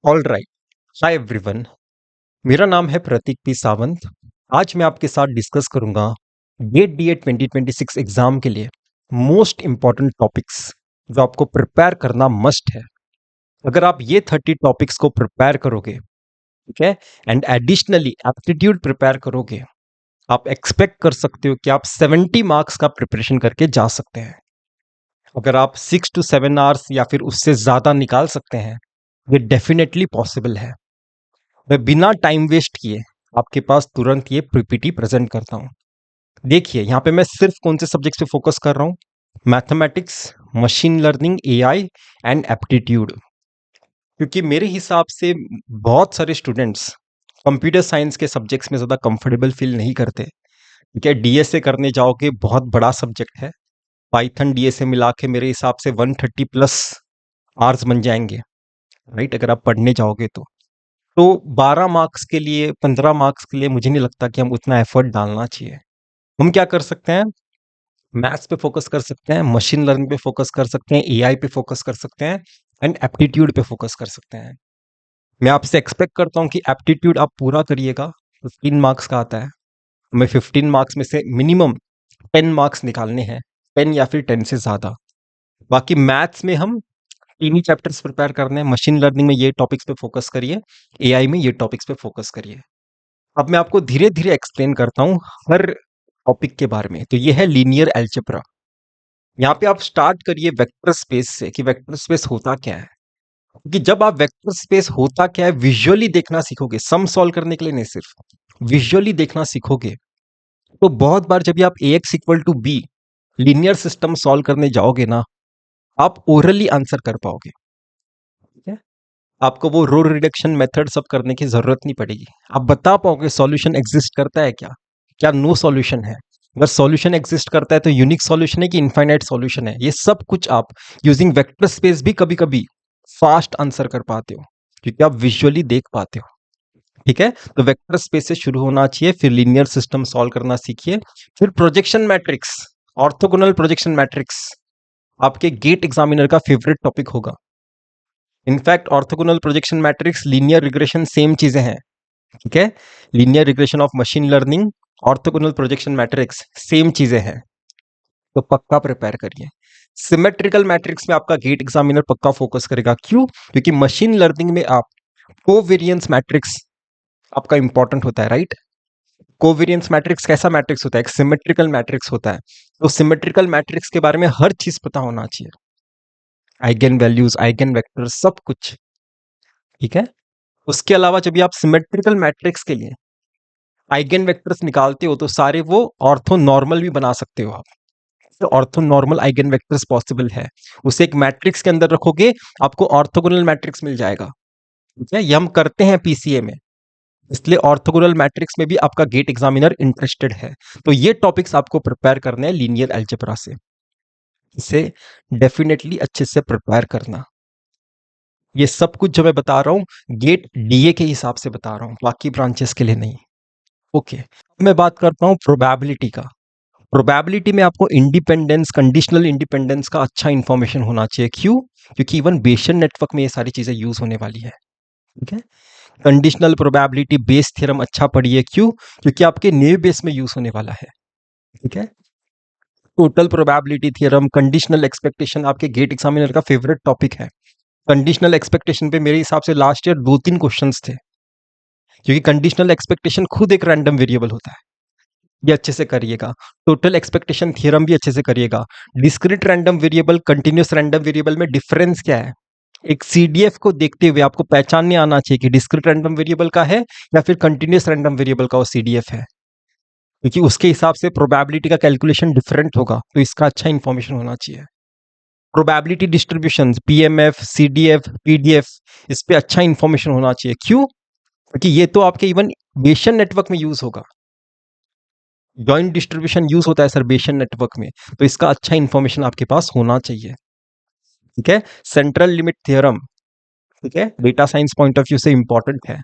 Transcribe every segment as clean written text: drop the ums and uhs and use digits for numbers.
All right. Hi everyone. मेरा नाम है प्रतीक पी सावंत। आज मैं आपके साथ डिस्कस करूंगा गेट डीए 2026 एग्जाम के लिए मोस्ट इंपॉर्टेंट टॉपिक्स जो आपको प्रिपेयर करना मस्ट है। अगर आप ये 30 टॉपिक्स को प्रिपेयर करोगे, ठीक है, एंड एडिशनली एप्टीट्यूड प्रिपेयर करोगे, आप एक्सपेक्ट कर सकते हो कि आप 70 मार्क्स का प्रिपरेशन करके जा सकते हैं। अगर आप 6 to 7 आवर्स या फिर उससे ज्यादा निकाल सकते हैं, ये डेफिनेटली पॉसिबल है। मैं बिना टाइम वेस्ट किए आपके पास तुरंत ये पीपीटी प्रेजेंट करता हूँ। देखिए यहाँ पे मैं सिर्फ कौन से सब्जेक्ट्स पे फोकस कर रहा हूँ। Mathematics, machine learning, AI and aptitude. क्योंकि मेरे हिसाब से बहुत सारे स्टूडेंट्स कंप्यूटर साइंस के सब्जेक्ट्स में ज़्यादा कंफर्टेबल फील नहीं करते। ठीक है, डीएसए करने जाओगे, बहुत बड़ा सब्जेक्ट है। पाइथन डीएसए मिला के मेरे हिसाब से 130 प्लस आवर्स बन जाएंगे, राइट, अगर आप पढ़ने जाओगे तो 12 मार्क्स के लिए, 15 मार्क्स के लिए मुझे नहीं लगता कि हम उतना एफर्ट डालना चाहिए। हम क्या कर सकते हैं, मैथ्स पे फोकस कर सकते हैं, मशीन लर्निंग पे फोकस कर सकते हैं, एआई पे फोकस कर सकते हैं एंड एप्टीट्यूड पे फोकस कर सकते हैं। मैं आपसे एक्सपेक्ट करता हूँ कि एप्टीट्यूड आप पूरा करिएगा। 15 मार्क्स का आता है, हमें 15 मार्क्स में से मिनिमम 10 मार्क्स निकालने हैं, 10 या फिर 10 से ज्यादा। बाकी मैथ्स में हम 3 ही चैप्टर्स प्रिपेयर करने हैं। मशीन लर्निंग में ये टॉपिक्स पे फोकस करिए, एआई में ये टॉपिक्स पे फोकस करिए। अब मैं आपको धीरे धीरे एक्सप्लेन करता हूँ हर टॉपिक के बारे में। तो ये है लीनियर अलजेब्रा। यहाँ पे आप स्टार्ट करिए वेक्टर स्पेस से कि वेक्टर स्पेस होता क्या है। क्योंकि जब आप वेक्टर स्पेस होता क्या है विजुअली देखना सीखोगे, सम सॉल्व करने के लिए नहीं, सिर्फ विजुअली देखना सीखोगे, तो बहुत बार जब भी आप ax equal to B linear system solve करने जाओगे ना, आप ओरली आंसर कर पाओगे। ठीक है, आपको वो रो रिडक्शन मेथड सब करने की जरूरत नहीं पड़ेगी। आप बता पाओगे सॉल्यूशन एग्जिस्ट करता है क्या, क्या नो सॉल्यूशन है। अगर सॉल्यूशन एग्जिस्ट करता है तो यूनिक सॉल्यूशन है कि इनफाइनाइट सॉल्यूशन है। ये सब कुछ आप यूजिंग वेक्टर स्पेस भी कभी कभी फास्ट आंसर कर पाते हो क्योंकि आप विजुअली देख पाते हो। ठीक है, तो वेक्टर स्पेस से शुरू होना चाहिए, फिर लीनियर सिस्टम सॉल्व करना सीखिए, फिर projection matrix, orthogonal projection matrix आपके गेट एग्जामिनर का फेवरेट टॉपिक होगा। In fact orthogonal projection matrix, linear regression same चीजें हैं। ठीक है, linear regression of machine learning, orthogonal projection matrix same चीजें हैं। तो पक्का प्रिपेयर करिए। सिमेट्रिकल मैट्रिक्स में आपका गेट एग्जामिनर पक्का फोकस करेगा। क्यों? क्योंकि मशीन लर्निंग में आप कोवेरिएंस मैट्रिक्स आपका इंपॉर्टेंट होता है, राइट। कोवेरिएंस मैट्रिक्स कैसा मैट्रिक्स होता है? एक सिमेट्रिकल मैट्रिक्स होता है। तो सिमेट्रिकल मैट्रिक्स के बारे में हर चीज पता होना चाहिए, आइगन वैल्यूज, आइगन वेक्टर, सब कुछ। ठीक है, उसके अलावा जब भी आप सिमेट्रिकल मैट्रिक्स के लिए आइगन वेक्टर्स निकालते हो तो सारे वो ऑर्थो नॉर्मल भी बना सकते हो आप। तो ortho normal eigen vectors possible है। उसे एक मैट्रिक्स के अंदर रखोगे, आपको ऑर्थोगोनल मैट्रिक्स मिल जाएगा। ठीक है, ये हम करते हैं पीसीए में, इसलिए ऑर्थोगोनल मैट्रिक्स में भी आपका गेट एग्जामिनर इंटरेस्टेड है। तो ये टॉपिक्स आपको प्रिपेयर करने हैं लीनियर अलजेब्रा से। इसे डेफिनेटली अच्छे से प्रिपेयर करना। ये सब कुछ जो मैं बता रहा हूँ गेट डीए के हिसाब से बता रहा हूँ, बाकी ब्रांचेस के लिए नहीं। ओके, अब मैं बात करता हूँ प्रोबेबिलिटी का। प्रोबेबिलिटी में आपको इंडिपेंडेंस, कंडीशनल इंडिपेंडेंस का अच्छा इंफॉर्मेशन होना चाहिए। क्यों? क्योंकि इवन बेशन नेटवर्क में ये सारी चीजें यूज होने वाली है। ठीक है, कंडीशनल प्रोबेबिलिटी बेस थ्योरम अच्छा पढ़िए। क्यों? क्योंकि आपके नेव बेस में यूज होने वाला है। ठीक है, total probability theorem, conditional expectation आपके गेट एग्जामिनर का फेवरेट टॉपिक है। कंडीशनल एक्सपेक्टेशन पे मेरे हिसाब से लास्ट ईयर 2-3 क्वेश्चंस थे, क्योंकि कंडीशनल एक्सपेक्टेशन खुद एक रैंडम वेरिएबल होता है। ये अच्छे से करिएगा। टोटल एक्सपेक्टेशन थ्योरम भी अच्छे से करिएगा। Discrete random variable, continuous random variable में डिफरेंस क्या है, एक सीडीएफ को देखते हुए आपको पहचानने आना चाहिए कि डिस्क्रीट रैंडम वेरिएबल का है या फिर कंटिन्यूअस रैंडम वेरिएबल का वो सीडीएफ है, क्योंकि उसके हिसाब से प्रोबेबिलिटी का कैलकुलेशन डिफरेंट होगा। तो इसका अच्छा इंफॉर्मेशन होना चाहिए। Probability distribution, PMF, CDF, PDF, इस पे अच्छा इंफॉर्मेशन होना चाहिए। क्यों? क्योंकि ये तो आपके इवन बेशन नेटवर्क में यूज होगा। जॉइंट डिस्ट्रीब्यूशन यूज होता है सर बेशन नेटवर्क में, तो इसका अच्छा इंफॉर्मेशन आपके पास होना चाहिए। ठीक है, सेंट्रल लिमिट थ्योरम, ठीक है, data science point of view से इंपॉर्टेंट है।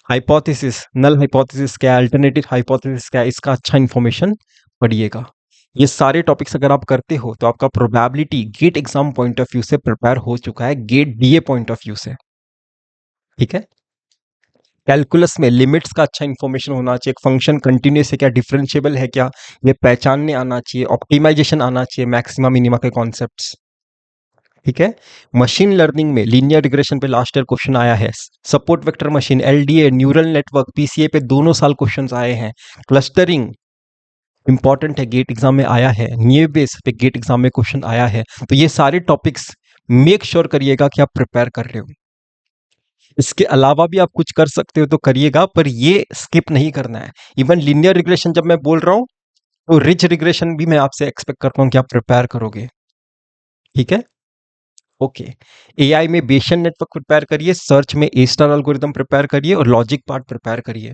हाइपोथेसिस, नल हाइपोथेसिस क्या है, अल्टरनेटिव हाइपोथेसिस क्या है, इसका अच्छा इंफॉर्मेशन पढ़िएगा। ये सारे टॉपिक्स अगर आप करते हो तो आपका probability GATE exam point of view से प्रिपेयर हो चुका है, GATE DA point of view से। ठीक है। कैलकुलस में लिमिट्स का अच्छा इंफॉर्मेशन होना चाहिए, एक फंक्शन कंटिन्यूस है क्या, डिफरेंशिएबल है क्या, ये पहचानने आना चाहिए, ऑप्टिमाइजेशन आना चाहिए, मैक्सिमा मिनिमा के कॉन्सेप्ट्स। ठीक है। मशीन लर्निंग में लीनियर रिग्रेशन पे लास्ट ईयर क्वेश्चन आया है, support vector machine, LDA, neural network, PCA पे दोनों साल क्वेश्चंस आए हैं। क्लस्टरिंग इंपॉर्टेंट है, गेट एग्जाम में आया है। नियर बेस पे गेट एग्जाम में क्वेश्चन आया है। तो ये सारे टॉपिक्स मेक श्योर करिएगा कि आप प्रिपेयर कर रहे हो। इसके अलावा भी आप कुछ कर सकते हो तो करिएगा, पर ये स्किप नहीं करना है। इवन लीनियर रिग्रेशन जब मैं बोल रहा हूं तो रिच रिग्रेशन भी मैं आपसे एक्सपेक्ट करता हूं कि आप प्रिपेयर करोगे। ठीक है। ओके। एआई में बेशेल नेटवर्क प्रिपेयर करिए, सर्च में ए स्टार एल्गोरिदम प्रिपेयर करिए और लॉजिक पार्ट प्रिपेयर करिए।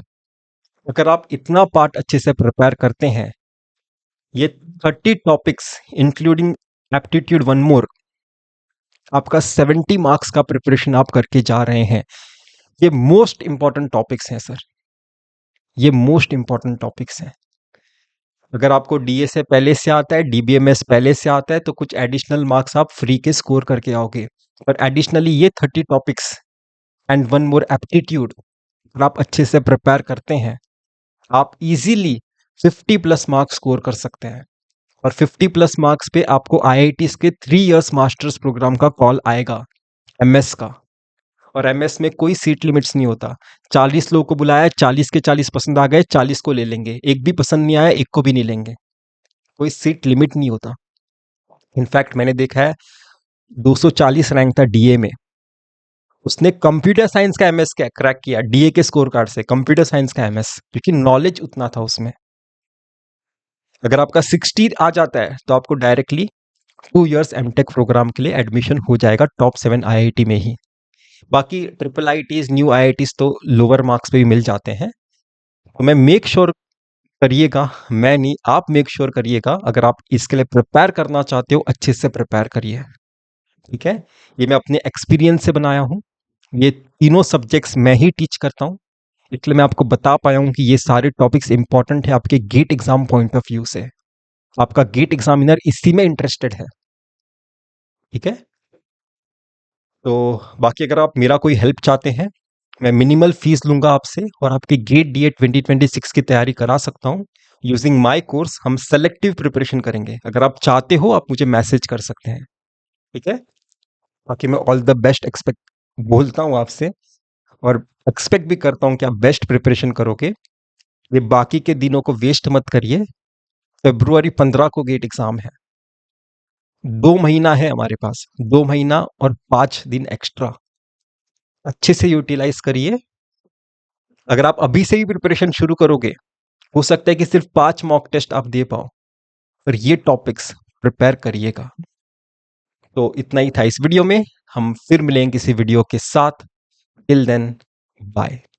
अगर आप इतना पार्ट अच्छे से प्रिपेयर करते हैं, ये 30 topics including aptitude one more, आपका 70 मार्क्स का प्रिपरेशन आप करके जा रहे हैं। ये मोस्ट इंपॉर्टेंट टॉपिक्स हैं सर, ये मोस्ट इंपॉर्टेंट टॉपिक्स हैं। अगर आपको डीए से पहले से आता है, डीबीएमएस पहले से आता है, तो कुछ एडिशनल मार्क्स आप फ्री के स्कोर करके आओगे। पर एडिशनली ये 30 topics and one more aptitude अगर आप अच्छे से प्रिपेयर करते हैं, आप इजीली 50 प्लस मार्क्स स्कोर कर सकते हैं। और 50 प्लस मार्क्स पे आपको आईआईटीज के 3 इयर्स मास्टर्स प्रोग्राम का कॉल आएगा, एमएस का। और एमएस में कोई सीट लिमिट्स नहीं होता। 40 लोगों को बुलाया, 40 के 40 पसंद आ गए, 40 को ले लेंगे। एक भी पसंद नहीं आया, एक को भी नहीं लेंगे। कोई सीट लिमिट नहीं होता। इनफैक्ट मैंने देखा है 240 रैंक था डीए में, उसने कंप्यूटर साइंस का एमएस क्या क्रैक किया डीए के स्कोर कार्ड से, कंप्यूटर साइंस का एमएस, क्योंकि नॉलेज उतना था उसमें। अगर आपका 60 आ जाता है तो आपको डायरेक्टली 2 इयर्स एमटेक प्रोग्राम के लिए एडमिशन हो जाएगा टॉप 7 आईआईटी में ही। बाकी ट्रिपल आईटीज, न्यू आईआईटीज तो लोअर मार्क्स पे भी मिल जाते हैं। तो मैं मेक श्योर करिएगा, मैं नहीं आप मेक श्योर करिएगा, अगर आप इसके लिए प्रिपेयर करना चाहते हो अच्छे से प्रिपेयर करिए। ठीक है। ये मैं अपने एक्सपीरियंस से बनाया हूँ, ये तीनों सब्जेक्ट्स मैं ही टीच करता हूँ, इसलिए मैं आपको बता पाया हूँ कि ये सारे टॉपिक्स इंपॉर्टेंट है आपके GATE exam point of view से। आपका गेट एग्जामिनर इसी में इंटरेस्टेड है। ठीक है। तो बाकी अगर आप मेरा कोई हेल्प चाहते हैं, मैं मिनिमल फीस लूंगा आपसे और आपकी गेट डीए 2026 की तैयारी करा सकता हूँ। यूजिंग माय कोर्स हम सेलेक्टिव प्रिपरेशन करेंगे। अगर आप चाहते हो आप मुझे मैसेज कर सकते हैं। ठीक है। बाकी मैं ऑल द बेस्ट एक्सपेक्ट बोलता हूँ आपसे, और एक्सपेक्ट भी करता हूँ कि आप बेस्ट प्रिपरेशन करोगे। ये बाकी के दिनों को वेस्ट मत करिए। February 15 को गेट एग्जाम है, 2 महीना है हमारे पास, 2 महीना और 5 दिन एक्स्ट्रा, अच्छे से यूटिलाइज करिए। अगर आप अभी से ही प्रिपरेशन शुरू करोगे, हो सकता है कि सिर्फ 5 मॉक टेस्ट आप दे पाओ, पर ये टॉपिक्स प्रिपेयर करिएगा। तो इतना ही था इस वीडियो में, हम फिर मिलेंगे किसी वीडियो के साथ। Till then, bye.